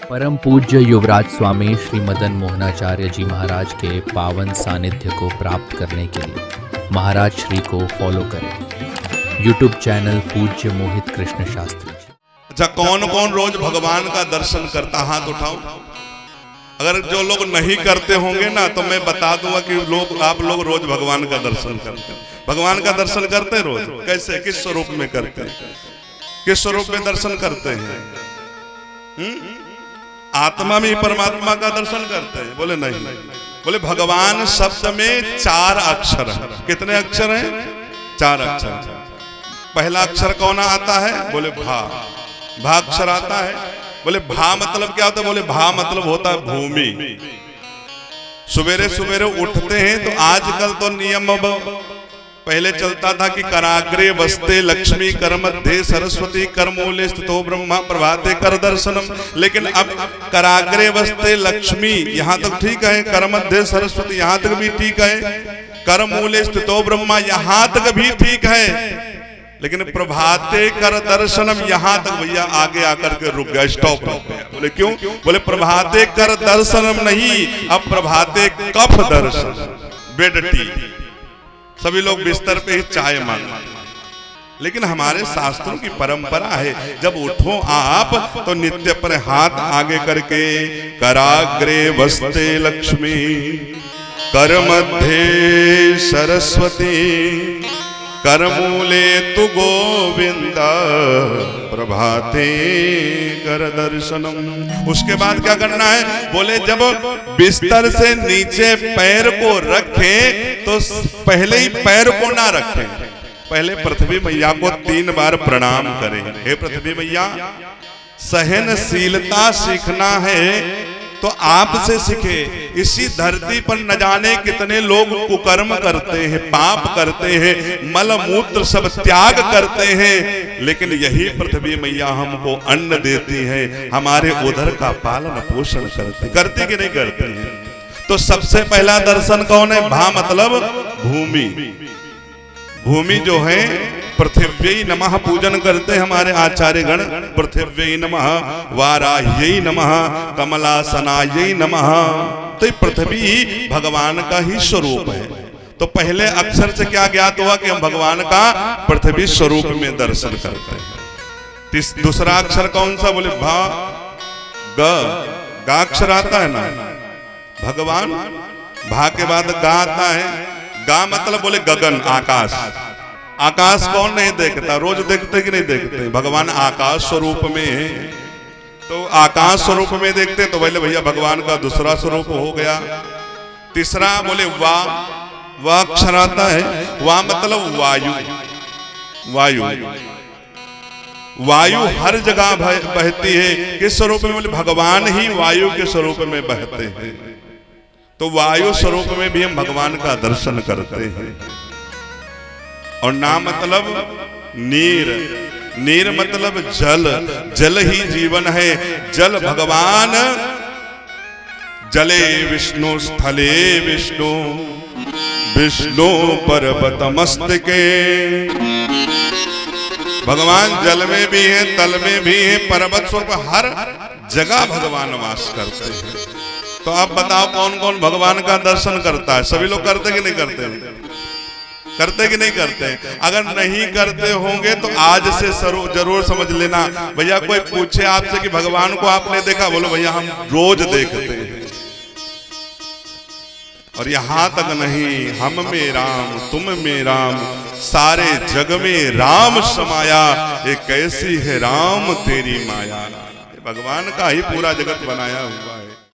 परम पूज्य युवराज स्वामी श्री मदन मोहनाचार्य जी महाराज के पावन सानिध्य को प्राप्त करने के लिए महाराज श्री को फॉलो करें। यूट्यूब चैनल पूज्य मोहित कृष्ण शास्त्री जी। अच्छा, कौन कौन रोज भगवान का दर्शन करता, हाथ उठाओ। अगर जो लोग नहीं करते होंगे ना तो मैं बता दूंगा कि आप लोग रोज भगवान का दर्शन करते हैं। भगवान का दर्शन करते हैं रोज? कैसे, किस स्वरूप में करते हैं? किस स्वरूप में दर्शन करते हैं? आत्मा में परमात्मा का दर्शन करते हैं? बोले नहीं। बोले भगवान शब्द में 4 अक्षर है। कितने अक्षर हैं? 4 अक्षर। पहला अक्षर कौन आता है? बोले भा। भा अक्षर आता है। बोले भा मतलब क्या होता है? बोले भा मतलब होता है भूमि। सवेरे सवेरे उठते हैं तो आजकल तो नियम पहले चलता था कि कराग्रे वस्ते लक्ष्मी, कर मध्य सरस्वती, कर मूले स्थितो ब्रह्मा, प्रभाते कर दर्शनम। लेकिन अब कराग्रे वस्ते लक्ष्मी यहाँ तक ठीक है, कर मध्य सरस्वती यहाँ तक भी ठीक है, कर मूले स्थितो ब्रह्मा यहाँ तक भी ठीक है, लेकिन प्रभाते कर दर्शनम यहाँ तक भैया आगे आकर के रुक गया, स्टॉप हो गया। बोले क्यों? बोले प्रभाते कर दर्शनम नहीं, अब प्रभाते कफ दर्शन, बेड टी। सभी लोग बिस्तर पे ही चाय मांगते, लेकिन हमारे शास्त्रों की परंपरा है जब उठो आप तो नित्य पर हाथ आगे करके कराग्रे वस्ते लक्ष्मी, कर मध्य सरस्वती, कर मूले तु गोविंद, प्रभाते कर दर्शनम। उसके बाद क्या करना है? बोले जब बिस्तर से नीचे पैर को रखें तो पहले ही पैर को ना रखें, पहले पृथ्वी मैया को 3 बार प्रणाम करें। हे पृथ्वी मैया, सहनशीलता सीखना है तो आपसे सीखे। इसी धरती पर न जाने कितने लोग कुकर्म करते हैं, पाप करते हैं, मल मूत्र सब त्याग करते हैं, लेकिन यही पृथ्वी मैया हमको अन्न देती है, हमारे उधर का पालन पोषण करती कि नहीं करती है? तो सबसे पहला दर्शन कौन है? भा मतलब भूमि। भूमि जो है पृथिव्यै नमः पूजन करते हमारे आचार्य गण। पृथिव्यै नमः, वाराह्यै नमः, कमलासनायै नमः। तो ये पृथ्वी भगवान का ही स्वरूप है। तो पहले अक्षर से क्या ज्ञात हुआ कि हम भगवान का पृथ्वी स्वरूप में दर्शन करते हैं। दूसरा अक्षर कौन सा? बोले भा। गा अक्षर आता है ना भगवान। भा के बाद गा आता है। गा मतलब बोले गगन, आकाश। आकाश कौन नहीं देखता? रोज देखते कि नहीं देखते? भगवान आकाश स्वरूप में है, तो आकाश स्वरूप में देखते तो बोले भैया भगवान का दूसरा स्वरूप हो गया। तीसरा बोले वा। वा अक्षर आता है। वा मतलब वायु। वायु, वायु हर जगह बहती है। किस स्वरूप में? बोले भगवान ही वायु के स्वरूप में बहते हैं। तो वायु स्वरूप में भी हम भगवान का दर्शन करते हैं। और ना मतलब नीर। नीर मतलब जल। जल ही जीवन है। जल भगवान। जले विष्णु, स्थले विष्णु, विष्णु पर्वत मस्तके। भगवान जल में भी है, तल में भी है, पर्वत स्वरूप हर जगह भगवान वास करते हैं। तो आप बताओ कौन कौन भगवान का दर्शन करता है? सभी लोग करते कि नहीं करते? करते कि नहीं करते? अगर नहीं करते होंगे तो आज से जरूर समझ लेना। भैया कोई पूछे आपसे कि भगवान को आपने देखा? बोलो भैया हम रोज देखते हैं। और यहां तक नहीं, हम में राम, तुम में राम, सारे जग में राम समाया, ये कैसी है राम तेरी माया। भगवान का ही पूरा जगत बनाया हुआ है।